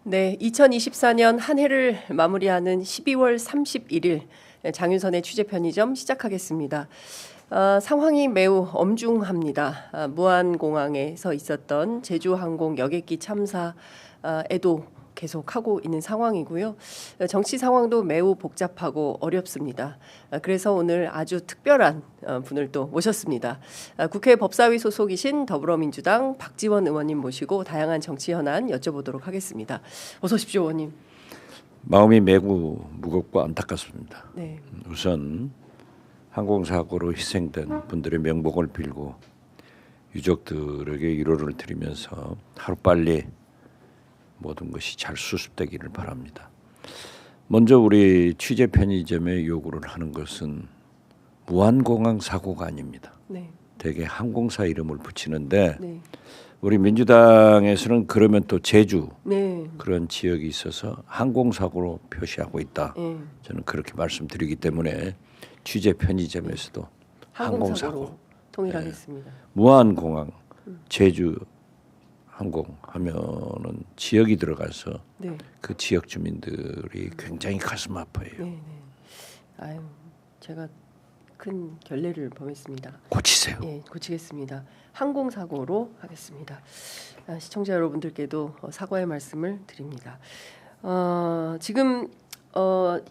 네, 2024년 한 해를 마무리하는 12월 31일 장윤선의 취재 편의점 시작하겠습니다. 상황이 매우 엄중합니다. 무안공항에서 있었던 제주항공 여객기 참사에도 계속하고 있는 상황이고요. 정치 상황도 매우 복잡하고 어렵습니다. 그래서 오늘 아주 특별한 분을 또 모셨습니다. 국회 법사위 소속이신 더불어민주당 박지원 의원님 모시고 다양한 정치 현안 여쭤보도록 하겠습니다. 어서 오십시오, 의원님. 마음이 매우 무겁고 안타깝습니다. 네. 우선 항공사고로 희생된 분들의 명복을 빌고 유족들에게 위로를 드리면서 하루빨리 모든 것이 잘 수습되기를 바랍니다. 먼저 우리 취재 편의점에 요구를 하는 것은 무안공항 사고가 아닙니다. 네. 대개 항공사 이름을 붙이는데 네. 우리 민주당에서는 그러면 또 제주 네. 그런 지역이 있어서 항공사고로 표시하고 있다. 네. 저는 그렇게 말씀드리기 때문에 취재 편의점에서도 항공사고 통일하겠습니다. 무안공항 제주 항공하면은 지역이 들어가서 네. 그 지역 주민들이 굉장히 가슴 아파요. 네. 네. 아유, 제가 큰 결례를 범했습니다. 고치세요. 예, 고치겠습니다. 항공사고로 하겠습니다. 시청자 여러분들께도 사과의 말씀을 드립니다. 지금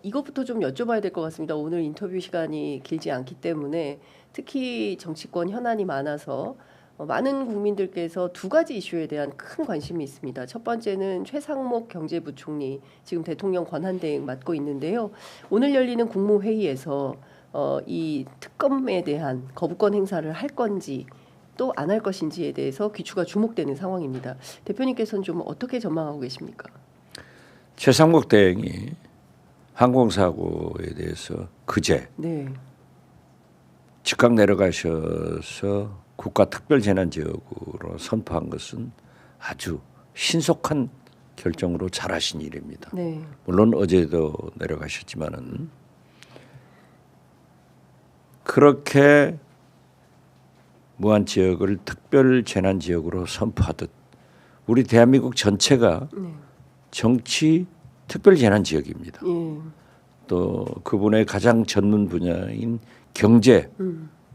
이것부터 좀 여쭤봐야 될 것 같습니다. 오늘 인터뷰 시간이 길지 않기 때문에 특히 정치권 현안이 많아서 많은 국민들께서 두 가지 이슈에 대한 큰 관심이 있습니다. 첫 번째는 최상목 경제부총리 지금 대통령 권한대행 맡고 있는데요. 오늘 열리는 국무회의에서 이 특검에 대한 거부권 행사를 할 건지 또 안 할 것인지에 대해서 귀추가 주목되는 상황입니다. 대표님께서는 좀 어떻게 전망하고 계십니까? 최상목 대행이 항공사고에 대해서 그제 네. 즉각 내려가셔서 국가특별재난지역으로 선포한 것은 아주 신속한 결정으로 잘하신 일입니다. 네. 물론 어제도 내려가셨지만은 그렇게 무안 지역을 특별재난지역으로 선포하듯 우리 대한민국 전체가 네. 정치 특별재난지역입니다. 예. 또 그분의 가장 전문 분야인 경제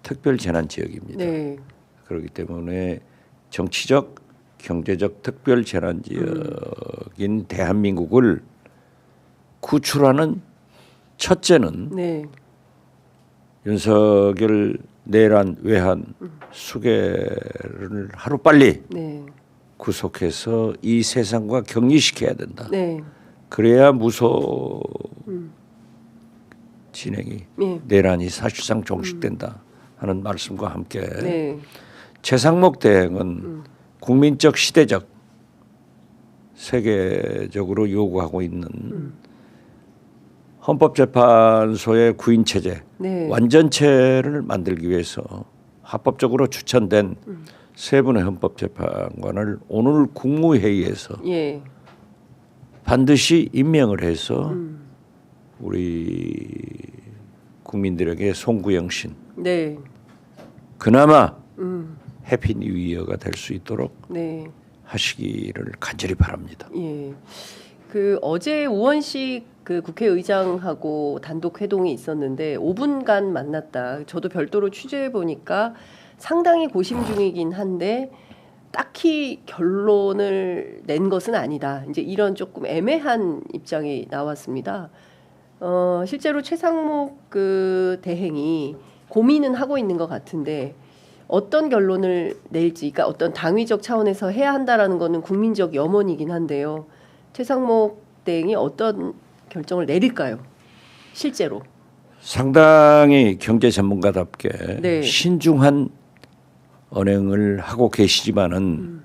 특별재난지역입니다. 네. 그렇기 때문에 정치적, 경제적 특별재난지역인 대한민국을 구출하는 첫째는 네. 윤석열 내란 외환 수계를 하루빨리 네. 구속해서 이 세상과 격리시켜야 된다. 네. 그래야 무소 진행이 네. 내란이 사실상 종식된다 하는 말씀과 함께 네. 최상목 대행은 국민적 시대적 세계적으로 요구하고 있는 헌법재판소의 구인체제 네. 완전체를 만들기 위해서 합법적으로 추천된 세 분의 헌법재판관을 오늘 국무회의에서 예. 반드시 임명을 해서 우리 국민들에게 송구영신 네. 그나마 해피 뉴 이어가 될 수 있도록 네. 하시기를 간절히 바랍니다. 예. 그 어제 우원식 그 국회의장하고 단독 회동이 있었는데 5분간 만났다. 저도 별도로 취재해 보니까 상당히 고심 중이긴 한데 딱히 결론을 낸 것은 아니다. 이제 이런 조금 애매한 입장이 나왔습니다. 실제로 최상목 그 대행이 고민은 하고 있는 것 같은데 어떤 결론을 낼지, 그러니까 어떤 당위적 차원에서 해야 한다라는 거는 국민적 염원이긴 한데요. 최상목 대행이 어떤 결정을 내릴까요? 실제로. 상당히 경제 전문가답게 네. 신중한 언행을 하고 계시지만은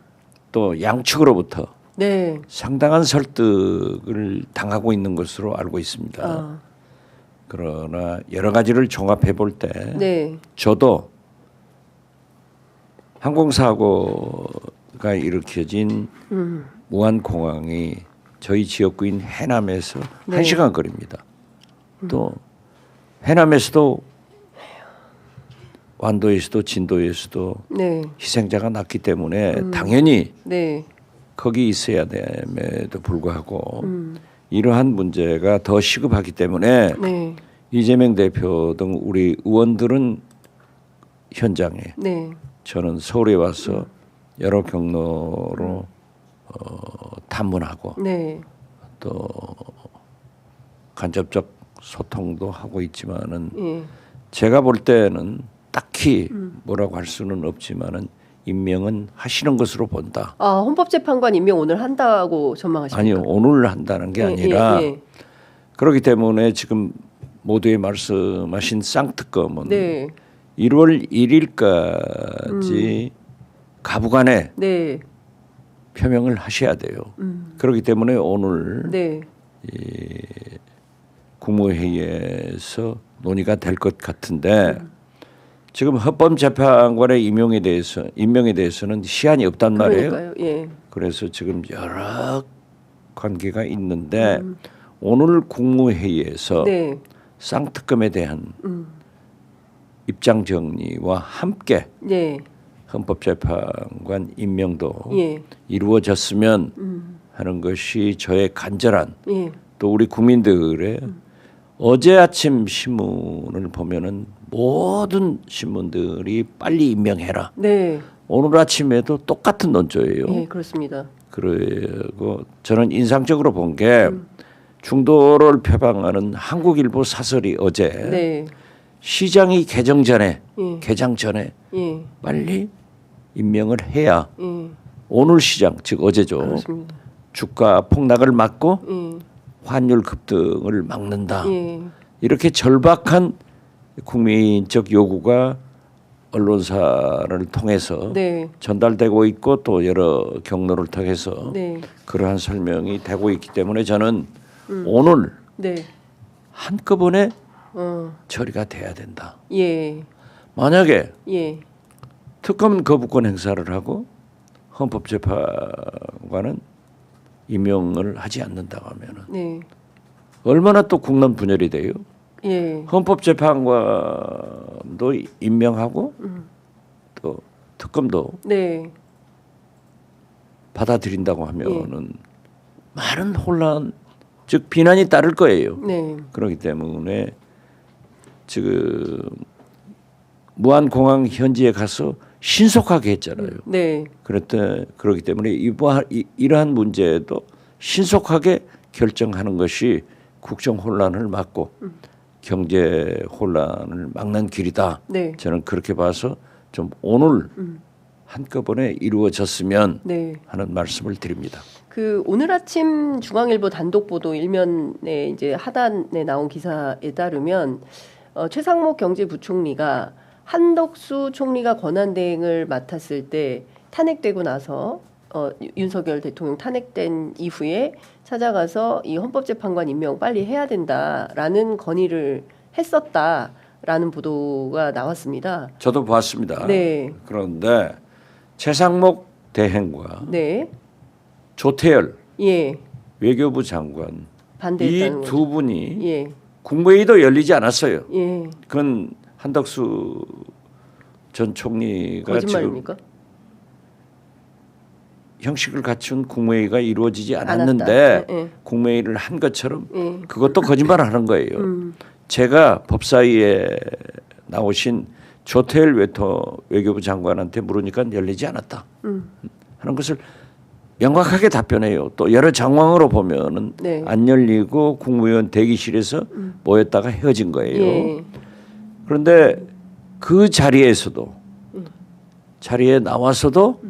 또 양측으로부터 네. 상당한 설득을 당하고 있는 것으로 알고 있습니다. 그러나 여러 가지를 종합해 볼 때 네. 저도 항공사고가 일으켜진 무안공항이 저희 지역구인 해남에서 네. 1시간 거리입니다. 또 해남에서도 완도에서도 진도에서도 네. 희생자가 났기 때문에 당연히 네. 거기 있어야 됨에도 불구하고 이러한 문제가 더 시급하기 때문에 네. 이재명 대표 등 우리 의원들은 현장에 네. 저는 서울에 와서 여러 경로로 탐문하고 네. 또 간접적 소통도 하고 있지만은 예. 제가 볼 때는 딱히 뭐라고 할 수는 없지만은 임명은 하시는 것으로 본다. 아, 헌법재판관 임명 오늘 한다고 전망하십니까? 아니요, 오늘 한다는 게 예, 아니라 예. 그렇기 때문에 지금 모두의 말씀하신 쌍특검은 네. 1월 1일까지 가부간에 네. 표명을 하셔야 돼요. 그렇기 때문에 오늘 네. 국무회의에서 논의가 될 것 같은데 지금 헌법재판관의 임명에 대해서는 시한이 없단 말이에요. 그러니까요. 예. 그래서 지금 여러 관계가 있는데 오늘 국무회의에서 네. 쌍특검에 대한 입장 정리와 함께 네. 헌법재판관 임명도 예. 이루어졌으면 하는 것이 저의 간절한 예. 또 우리 국민들의 어제 아침 신문을 보면은 모든 신문들이 빨리 임명해라. 네. 오늘 아침에도 똑같은 논조예요. 예, 그렇습니다. 그리고 저는 인상적으로 본 게 중도를 표방하는 한국일보 사설이 어제 네. 시장이 개정 전에 예. 개장 전에 예. 빨리 임명을 해야 예. 오늘 시장 즉 어제죠. 그렇습니다. 주가 폭락을 막고 예. 환율 급등을 막는다. 예. 이렇게 절박한 국민적 요구가 언론사를 통해서 네. 전달되고 있고 또 여러 경로를 통해서 네. 그러한 설명이 되고 있기 때문에 저는 오늘 네. 한꺼번에 어. 처리가 돼야 된다. 예. 만약에 예. 특검 거부권 행사를 하고 헌법재판관은 임명을 하지 않는다고 하면은 네. 얼마나 또 국난 분열이 돼요. 예. 헌법재판관도 임명하고 또 특검도 네. 받아들인다고 하면은 많은 혼란 즉 비난이 따를 거예요. 네. 그렇기 때문에 지금 무안공항 현지에 가서 신속하게 했잖아요. 네. 그렇기 때문에 이러한 문제도 신속하게 결정하는 것이 국정 혼란을 막고 경제 혼란을 막는 길이다. 네. 저는 그렇게 봐서 좀 오늘 한꺼번에 이루어졌으면 네. 하는 말씀을 드립니다. 그 오늘 아침 중앙일보 단독 보도 일면에 이제 하단에 나온 기사에 따르면 최상목 경제부총리가 한덕수 총리가 권한대행을 맡았을 때 탄핵되고 나서 윤석열 대통령 탄핵된 이후에 찾아가서 이 헌법재판관 임명 빨리 해야 된다라는 건의를 했었다라는 보도가 나왔습니다. 저도 봤습니다. 네. 그런데 최상목 대행과 네. 조태열 예. 외교부 장관 이 반대했다는 두 거죠. 분이 예. 국무회의도 열리지 않았어요. 예. 그건 한덕수 전 총리가 거짓말입니까? 지금 형식을 갖춘 국무회의가 이루어지지 않았다. 않았는데 예. 국무회의를 한 것처럼 예. 그것도 거짓말을 하는 거예요. 제가 법사위에 나오신 조태열 외교부 장관한테 물으니까 열리지 않았다 하는 것을 명확하게 답변해요. 또 여러 정황으로 보면은 네. 안 열리고 국무위원 대기실에서 모였다가 헤어진 거예요. 예. 그런데 그 자리에서도 자리에 나와서도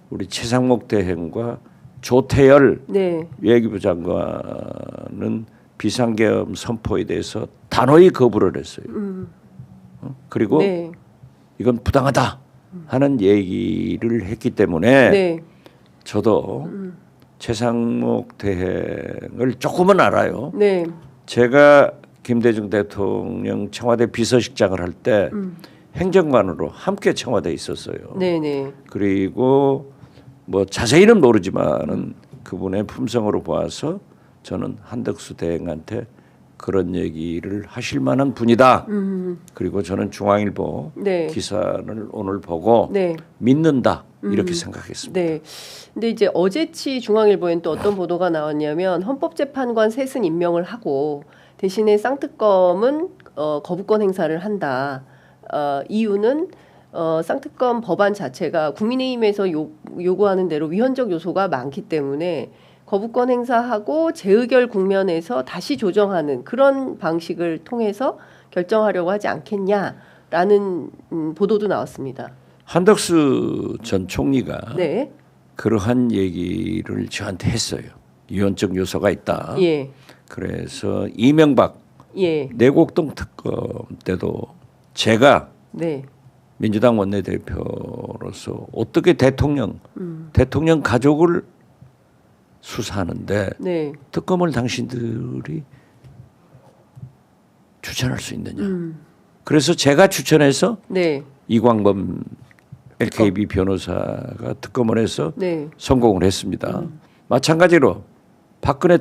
우리 최상목 대행과 조태열 네. 외교부 장관은 비상계엄 선포에 대해서 단호히 거부를 했어요. 그리고 네. 이건 부당하다 하는 얘기를 했기 때문에 네. 저도 최상목 대행을 조금은 알아요. 네. 제가 김대중 대통령 청와대 비서실장을 할 때 행정관으로 함께 청와대에 있었어요. 네. 네. 그리고 뭐 자세히는 모르지만은 그분의 품성으로 보아서 저는 한덕수 대행한테 그런 얘기를 하실 만한 분이다. 그리고 저는 중앙일보 네. 기사를 오늘 보고 네. 믿는다 이렇게 생각했습니다. 네. 근데 이제 어제치 중앙일보엔 또 어떤 보도가 나왔냐면 헌법재판관 셋은 임명을 하고 대신에 쌍특검은 거부권 행사를 한다. 이유는 쌍특검 법안 자체가 국민의힘에서 요구하는 대로 위헌적 요소가 많기 때문에 거부권 행사하고 재의결 국면에서 다시 조정하는 그런 방식을 통해서 결정하려고 하지 않겠냐라는 보도도 나왔습니다. 한덕수 전 총리가 네. 그러한 얘기를 저한테 했어요. 위헌적 요소가 있다. 예. 그래서 이명박 예. 내곡동 특검 때도 제가 네. 민주당 원내대표로서 어떻게 대통령 가족을 수사하는데 네. 특검을 당신들이 추천할 수 있느냐. 그래서 제가 추천해서 네. 이광범 LKB 변호사가 특검을 해서 네. 성공을 했습니다. 마찬가지로 박근혜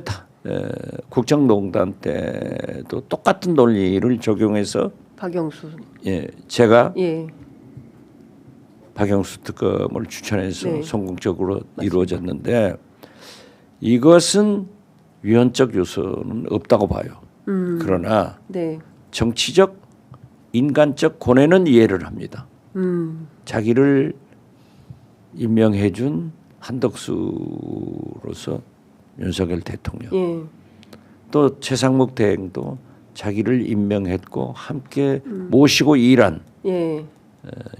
국정농단 때도 똑같은 논리를 적용해서 박영수. 예, 제가 예. 박영수 특검을 추천해서 네. 성공적으로 이루어졌는데 이것은 위헌적 요소는 없다고 봐요. 그러나 네. 정치적 인간적 고뇌는 이해를 합니다. 자기를 임명해 준 한덕수로서 윤석열 대통령 예. 또 최상목 대행도 자기를 임명했고 함께 모시고 일한 예.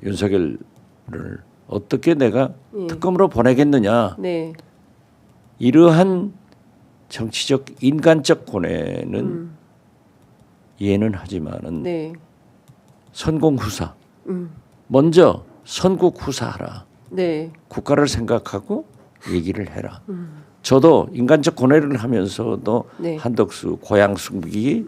윤석열을 어떻게 내가 특검으로 보내겠느냐. 네. 이러한 정치적 인간적 고뇌는 이해는 하지만은 네. 선공 후사 먼저 선국 후사하라. 네. 국가를 생각하고 얘기를 해라. 저도 인간적 고뇌를 하면서도 네. 한덕수 고향 숨기기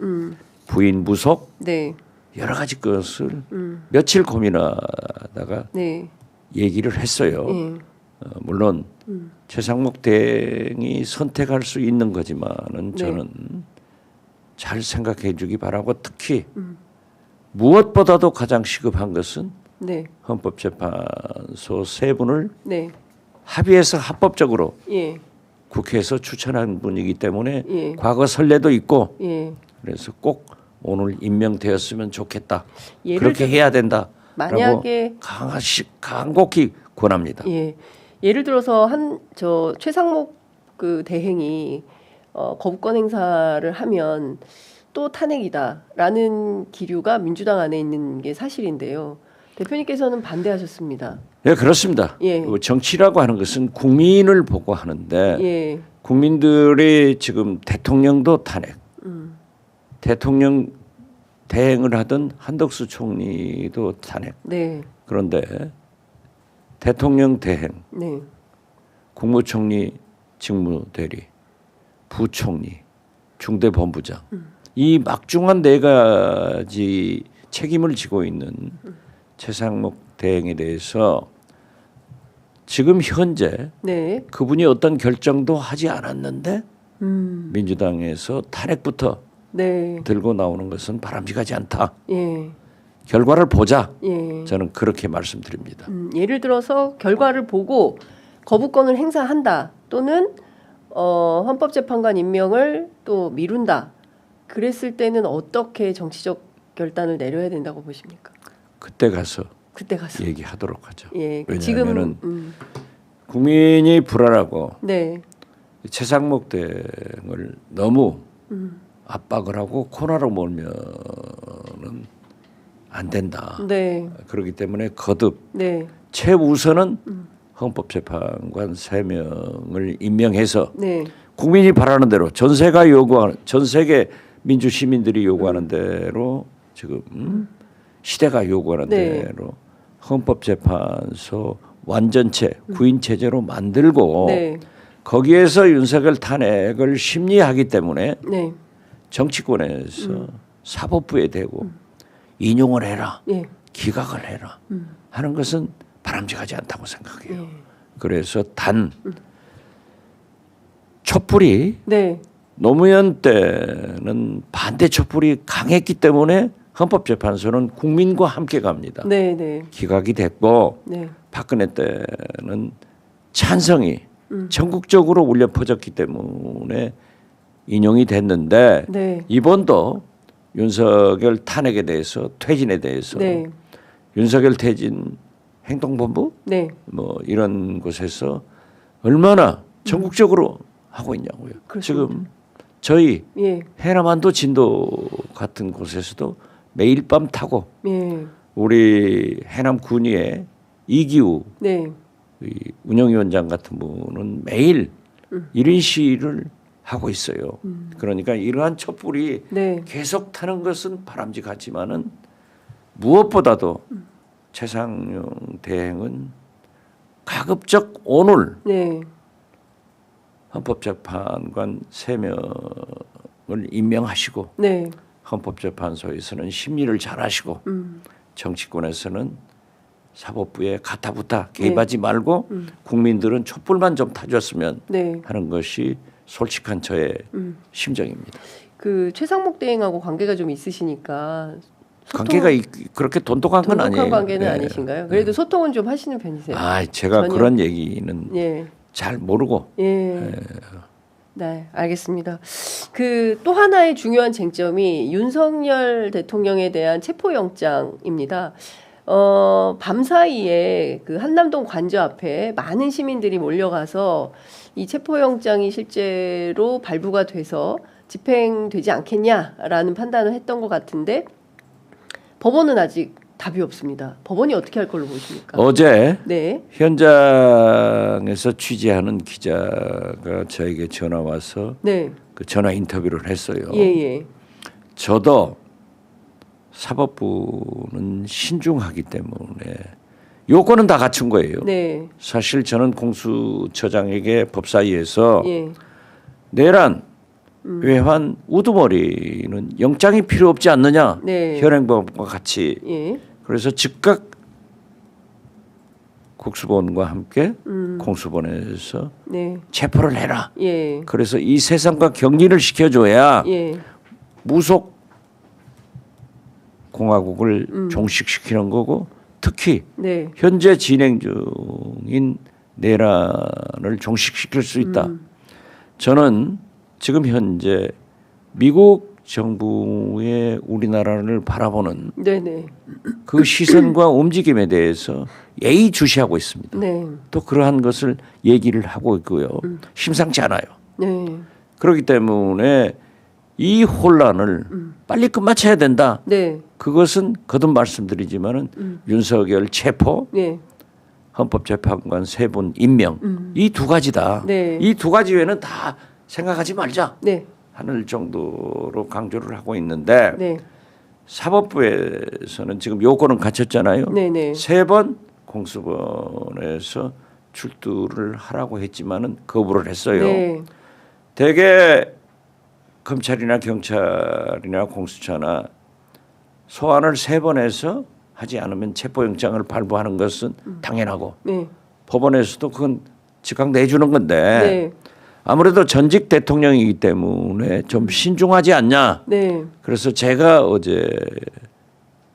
부인 무속 네. 여러 가지 것을 며칠 고민하다가 네. 얘기를 했어요. 예. 물론 최상목 대행이 선택할 수 있는 거지만은 네. 저는 잘 생각해 주기 바라고 특히 무엇보다도 가장 시급한 것은 네. 헌법재판소 세 분을 네. 합의해서 합법적으로 예. 국회에서 추천한 분이기 때문에 예. 과거 선례도 있고 예. 그래서 꼭 오늘 임명되었으면 좋겠다. 예를 그렇게 해야 된다라고 만약에 간곡히 권합니다. 예. 예를 들어서 저 최상목 그 대행이 거부권 행사를 하면 또 탄핵이다라는 기류가 민주당 안에 있는 게 사실인데요. 대표님께서는 반대하셨습니다. 네, 그렇습니다. 예. 정치라고 하는 것은 국민을 보고 하는데 예. 국민들이 지금 대통령도 탄핵, 대통령 대행을 하던 한덕수 총리도 탄핵. 네. 그런데 대통령 대행, 네. 국무총리 직무대리, 부총리, 중대본부장 이 막중한 네 가지 책임을 지고 있는 최상목 대행에 대해서 지금 현재 네. 그분이 어떤 결정도 하지 않았는데 민주당에서 탄핵부터 네. 들고 나오는 것은 바람직하지 않다. 예. 결과를 보자. 예. 저는 그렇게 말씀드립니다. 예를 들어서 결과를 보고 거부권을 행사한다 또는 헌법재판관 임명을 또 미룬다. 그랬을 때는 어떻게 정치적 결단을 내려야 된다고 보십니까? 그때 가서 얘기하도록 하죠. 예. 왜냐하면은 지금 국민이 불안하고 네. 최상목 대행을 너무 압박을 하고 코너로 몰면은 안 된다. 네. 그렇기 때문에 거듭 네. 최우선은 헌법재판관 3명을 임명해서 네. 국민이 바라는 대로 전 세계 민주 시민들이 요구하는 대로 지금 시대가 요구하는 네. 대로 헌법재판소 완전체 구인 체제로 만들고 네. 거기에서 윤석열 탄핵을 심리하기 때문에 네. 정치권에서 사법부에 대고 인용을 해라, 예. 기각을 해라 하는 것은 바람직하지 않다고 생각해요. 예. 그래서 단 촛불이 네. 노무현 때는 반대 촛불이 강했기 때문에 헌법재판소는 국민과 함께 갑니다. 네, 네. 기각이 됐고 네. 박근혜 때는 찬성이 전국적으로 울려 퍼졌기 때문에 인용이 됐는데 네. 이번도 윤석열 탄핵에 대해서 퇴진에 대해서 네. 윤석열 퇴진 행동본부 네. 뭐 이런 곳에서 얼마나 전국적으로 하고 있냐고요. 그렇습니다. 지금 저희 예. 해남안도 진도 같은 곳에서도 매일 밤 타고 예. 우리 해남 군위의 이기우 네. 이 운영위원장 같은 분은 매일 1인 시위를 하고 있어요. 그러니까 이러한 촛불이 네. 계속 타는 것은 바람직하지만은 무엇보다도 최상용 대행은 가급적 오늘 네. 헌법재판관 3명을 임명하시고 네. 헌법재판소에서는 심리를 잘하시고 정치권에서는 사법부에 가타부타 개입하지 말고 국민들은 촛불만 좀 타줬으면 네. 하는 것이 솔직한 저의 심정입니다. 그 최상목 대행하고 관계가 좀 있으시니까 관계가 그렇게 돈독한 건 아니에요. 돈독한 관계는 네. 아니신가요? 그래도 소통은 좀 하시는 편이세요? 아, 제가 전혀? 그런 얘기는 예. 잘 모르고. 예. 네, 알겠습니다. 그 또 하나의 중요한 쟁점이 윤석열 대통령에 대한 체포영장입니다. 밤 사이에 그 한남동 관저 앞에 많은 시민들이 몰려가서 이 체포영장이 실제로 발부가 돼서 집행되지 않겠냐라는 판단을 했던 것 같은데 법원은 아직 답이 없습니다. 법원이 어떻게 할 걸로 보십니까? 어제 네. 현장에서 취재하는 기자가 저에게 전화 와서 네. 그 전화 인터뷰를 했어요. 예, 예. 저도 사법부는 신중하기 때문에 요건은 다 갖춘 거예요. 네. 사실 저는 공수처장에게 법사위에서 예. 내란, 외환, 우두머리는 영장이 필요 없지 않느냐. 네. 현행법과 같이. 예. 그래서 즉각 국수본과 함께 공수본에서 네. 체포를 해라. 예. 그래서 이 세상과 격리를 시켜줘야 예. 무속 공화국을 종식시키는 거고 특히 네. 현재 진행 중인 내란을 종식시킬 수 있다. 저는 지금 현재 미국 정부의 우리나라를 바라보는 네네. 그 시선과 움직임에 대해서 예의주시하고 있습니다. 네. 또 그러한 것을 얘기를 하고 있고요. 심상치 않아요. 네. 그렇기 때문에 이 혼란을 빨리 끝마쳐야 된다. 네. 그것은 거듭 말씀드리지만은 윤석열 체포, 네. 헌법재판관 3분 임명 이 두 가지다. 네. 이 두 가지 외에는 다 생각하지 말자 네. 하는 정도로 강조를 하고 있는데 네. 사법부에서는 지금 요건은 갖췄잖아요. 네네. 3번 공수본에서 출두를 하라고 했지만은 거부를 했어요. 네. 대개 검찰이나 경찰이나 공수처나 소환을 3번 해서 하지 않으면 체포영장을 발부하는 것은 당연하고 네. 법원에서도 그건 즉각 내주는 건데 네. 아무래도 전직 대통령이기 때문에 좀 신중하지 않냐. 네. 그래서 제가 어제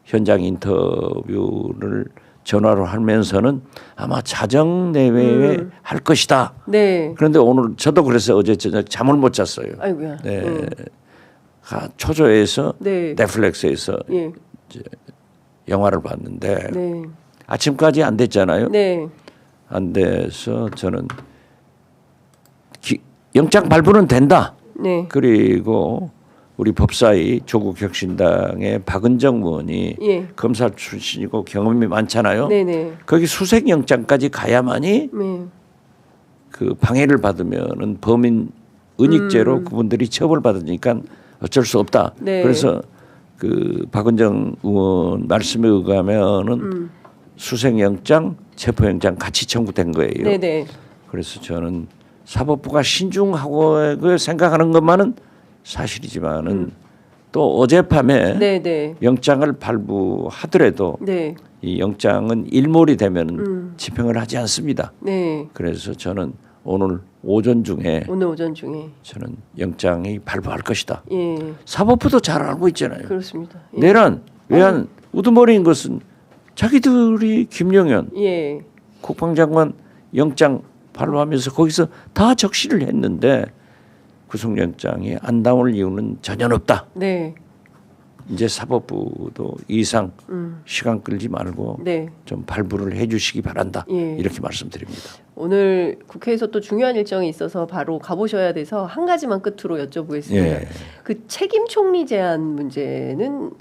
현장 인터뷰를 전화로 하면서는 아마 자정 내외에 할 것이다. 네. 그런데 오늘 저도 그래서 어제 저녁 잠을 못 잤어요. 아이고야. 네. 초조해서 네. 넷플릭스에서 예. 영화를 봤는데 네. 아침까지 안 됐잖아요. 네. 안 돼서 저는 영장 발부는 된다. 네. 그리고 우리 법사위 조국혁신당의 박은정 의원이 예. 검사 출신이고 경험이 많잖아요. 네네. 거기 수색영장까지 가야만이 네. 그 방해를 받으면은 범인 은닉죄로 그분들이 처벌받으니까 어쩔 수 없다. 네. 그래서 그 박은정 의원 말씀에 의하면은 수색영장, 체포영장 같이 청구된 거예요. 네네. 그래서 저는 사법부가 신중하고 생각하는 것만은 사실이지만은 또 어젯밤에 네네. 영장을 발부하더라도 네. 이 영장은 일몰이 되면 집행을 하지 않습니다. 네. 그래서 저는 오늘 오전 중에 오늘 오전 중에 저는 영장이 발부할 것이다. 예. 사법부도 잘 알고 있잖아요. 그렇습니다. 예. 내란 외환 우두머리인 것은 자기들이 김영현 예. 국방장관 영장 발부하면서 거기서 다 적시를 했는데 구속영장이 안 나올 이유는 전혀 없다. 네. 이제 사법부도 이 이상 시간 끌지 말고 네. 좀 발부를 해주시기 바란다. 예. 이렇게 말씀드립니다. 오늘 국회에서 또 중요한 일정이 있어서 바로 가보셔야 돼서 한 가지만 끝으로 여쭤보겠습니다. 예. 그 책임 총리 제한 문제는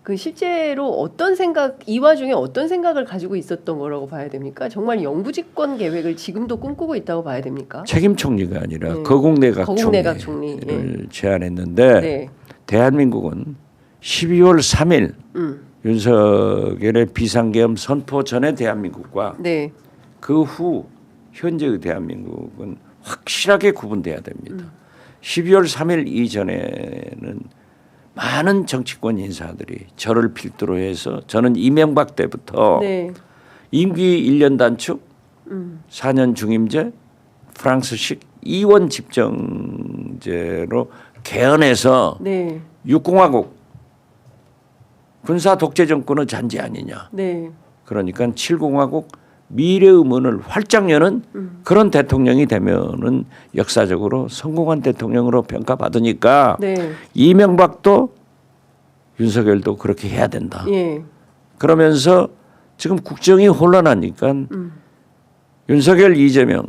그 실제로 어떤 생각, 이 와중에 어떤 생각을 가지고 있었던 거라고 봐야 됩니까? 정말 영부집권 계획을 지금도 꿈꾸고 있다고 봐야 됩니까? 책임 총리가 아니라 네. 거국내각 거국내각 총리를 총리. 제안했는데 네. 대한민국은 12월 3일 윤석열의 비상계엄 선포 전에 대한민국과 네. 그 후 현재의 대한민국은 확실하게 구분돼야 됩니다. 12월 3일 이전에는 많은 정치권 인사들이 저를 필두로 해서 저는 이명박 때부터 네. 임기 1년 단축, 4년 중임제, 프랑스식 이원 집정제로 개헌해서 네. 6공화국 군사 독재 정권의 잔재 아니냐. 네. 그러니까 7공화국 미래의 문을 활짝 여는 그런 대통령이 되면은 역사적으로 성공한 대통령으로 평가받으니까 네. 이명박도 윤석열도 그렇게 해야 된다. 예. 그러면서 지금 국정이 혼란하니까 윤석열 이재명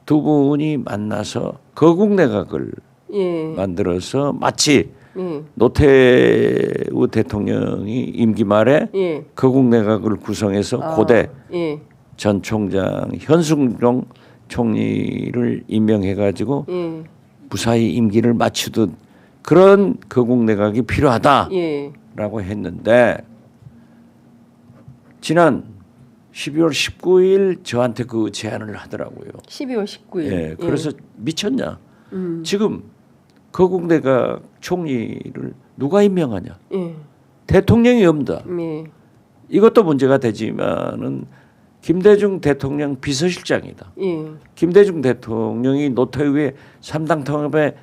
두 분이 만나서 거국 내각을 예. 만들어서 마치 예. 노태우 대통령이 임기 말에 예. 거국 내각을 구성해서 고대 예. 전 총장 현승종 총리를 임명해가지고 예. 무사히 임기를 마치듯 그런 거국 내각이 필요하다라고 예. 했는데 지난 12월 19일 저한테 그 제안을 하더라고요. 12월 19일. 예, 그래서 미쳤냐? 지금 거국 내각 총리를 누가 임명하냐? 예. 대통령이 없다. 예. 이것도 문제가 되지만은 김대중 대통령 비서실장이다. 예. 김대중 대통령이 노태우의 3당 통합에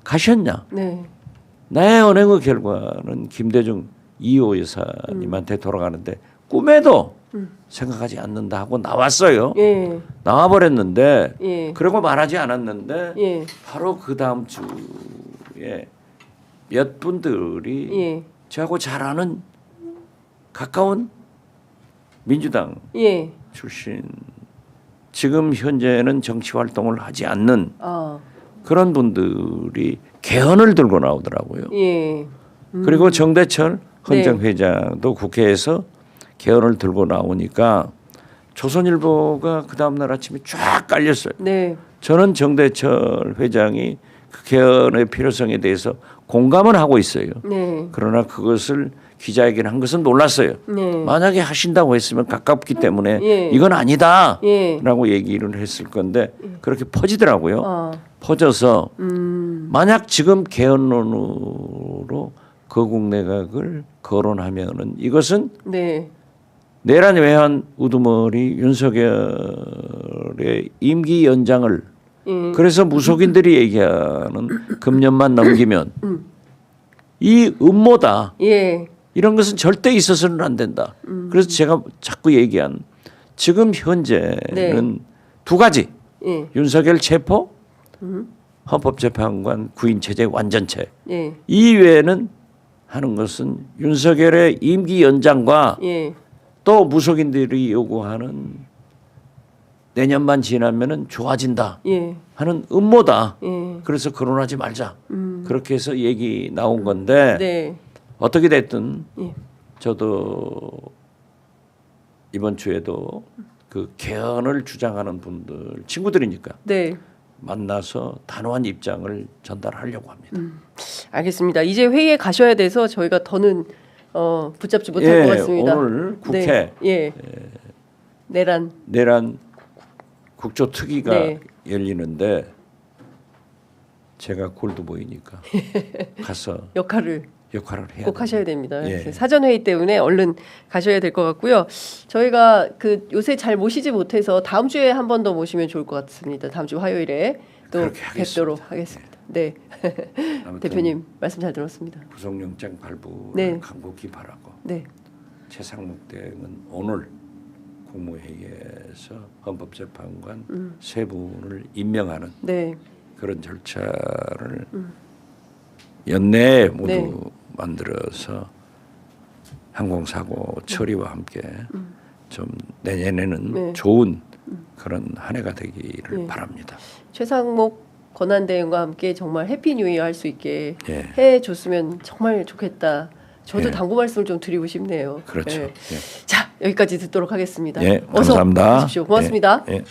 가셨냐? 네. 나의 언행의 결과는 김대중 2호 여사님한테 돌아가는데 꿈에도 생각하지 않는다 하고 나왔어요. 예. 나와버렸는데 예. 그러고 말하지 않았는데 예. 바로 그 다음 주에 몇 분들이 예. 저하고 잘 아는 가까운 민주당 예. 출신 지금 현재는 정치 활동을 하지 않는 아. 그런 분들이 개헌을 들고 나오더라고요. 예. 그리고 정대철 네. 헌정회장도 국회에서 개헌을 들고 나오니까 조선일보가 그 다음날 아침에 쫙 깔렸어요. 네. 저는 정대철 회장이 그 개헌의 필요성에 대해서 공감은 하고 있어요. 네. 그러나 그것을 기자회견한 것은 놀랐어요. 네. 만약에 하신다고 했으면 가깝기 때문에 예. 이건 아니다라고 예. 얘기를 했을 건데 그렇게 퍼지더라고요. 아. 퍼져서 만약 지금 개헌론으로 거국 내각을 거론하면은 이것은 네. 내란 외환 우두머리 윤석열의 임기 연장을 예. 그래서 무속인들이 얘기하는 금년만 넘기면 이 음모다. 예. 이런 것은 절대 있어서는 안 된다. 그래서 제가 자꾸 얘기한 지금 현재는 네. 두 가지. 예. 윤석열 체포, 헌법재판관 구인체제 완전체. 예. 이외에는 하는 것은 윤석열의 임기 연장과 예. 또 무속인들이 요구하는 내년만 지나면은 좋아진다 예. 하는 음모다. 예. 그래서 거론하지 말자. 그렇게 해서 얘기 나온 건데 네. 어떻게 됐든 예. 저도 이번 주에도 그 개헌을 주장하는 분들 친구들이니까 네. 만나서 단호한 입장을 전달하려고 합니다. 알겠습니다. 이제 회의에 가셔야 돼서 저희가 더는 붙잡지 못할 것 같습니다. 오늘 국회 네. 예. 내란 국조특위가 네. 열리는데 제가 골드 보이니까 가서 역할을 역할을 해야 꼭 하셔야 됩니다. 예. 사전 회의 때문에 얼른 가셔야 될 것 같고요. 저희가 그 요새 잘 모시지 못해서 다음 주에 한 번 더 모시면 좋을 것 같습니다. 다음 주 화요일에 또 그렇게 뵙도록 하겠습니다. 네, 대표님 말씀 잘 들었습니다. 구속영장 발부를 네. 간곡히 바라고 네, 최상목 대행은 오늘 국무회의에서 헌법재판관 세 분을 임명하는 네, 그런 절차를 연내에 모두 네. 만들어서 항공사고 처리와 함께 좀 내년에는 네. 좋은 그런 한 해가 되기를 네. 바랍니다. 최상목 권한대행과 함께 정말 해피 뉴 이어 할 수 있게 예. 해줬으면 정말 좋겠다. 저도 예. 당부 말씀을 좀 드리고 싶네요. 그렇죠. 예. 예. 자, 여기까지 듣도록 하겠습니다. 예, 어서 감사합니다. 오십시오. 고맙습니다. 예. 예.